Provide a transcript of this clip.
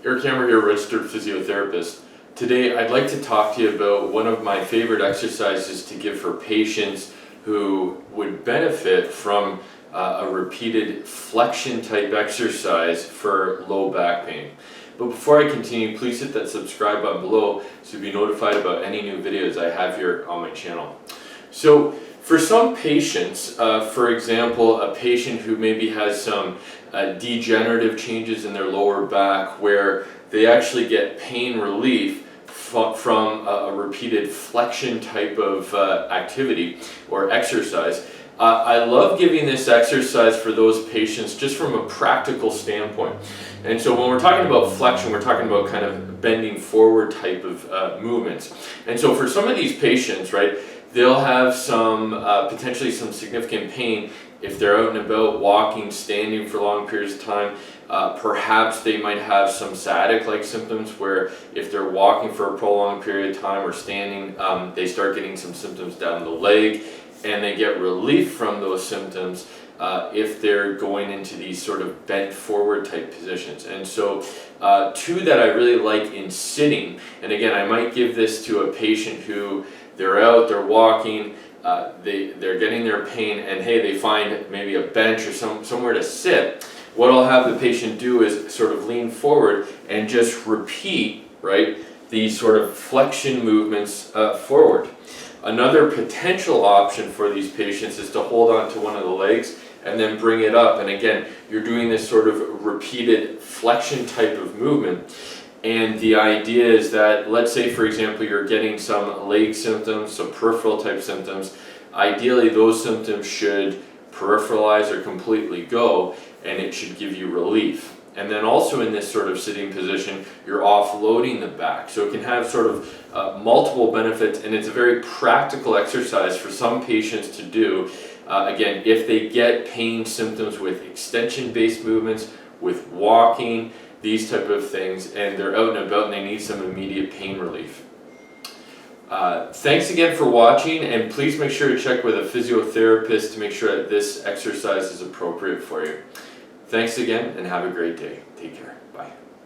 Eric Hammer here, registered physiotherapist. Today I'd like to talk to you about one of my favorite exercises to give for patients who would benefit from a repeated flexion type exercise for low back pain. But before I continue, please hit that subscribe button below so you'll be notified about any new videos I have here on my channel. So for some patients, for example, a patient who maybe has some degenerative changes in their lower back where they actually get pain relief from a repeated flexion type of activity or exercise. I love giving this exercise for those patients just from a practical standpoint. And so when we're talking about flexion, we're talking about kind of bending forward type of movements. And so for some of these patients, right, they'll have some potentially some significant pain if they're out and about, walking, standing for long periods of time. Perhaps they might have some sciatic-like symptoms where if they're walking for a prolonged period of time or standing, they start getting some symptoms down the leg, and they get relief from those symptoms if they're going into these sort of bent forward type positions. And so two that I really like in sitting, and again I might give this to a patient who they're out, they're walking, they're getting their pain, and hey, they find maybe a bench or somewhere to sit. What I'll have the patient do is sort of lean forward and just repeat, right, these sort of flexion movements forward. Another potential option for these patients is to hold on to one of the legs and then bring it up. And again, you're doing this sort of repeated flexion type of movement. And the idea is that, let's say for example, you're getting some leg symptoms, some peripheral type symptoms. Ideally, those symptoms should peripheralize or completely go, and it should give you relief. And then also in this sort of sitting position, you're offloading the back. So it can have sort of multiple benefits, and it's a very practical exercise for some patients to do. Again, if they get pain symptoms with extension-based movements, with walking, these type of things, and they're out and about and they need some immediate pain relief. Thanks again for watching, and please make sure to check with a physiotherapist to make sure that this exercise is appropriate for you. Thanks again, and have a great day. Take care.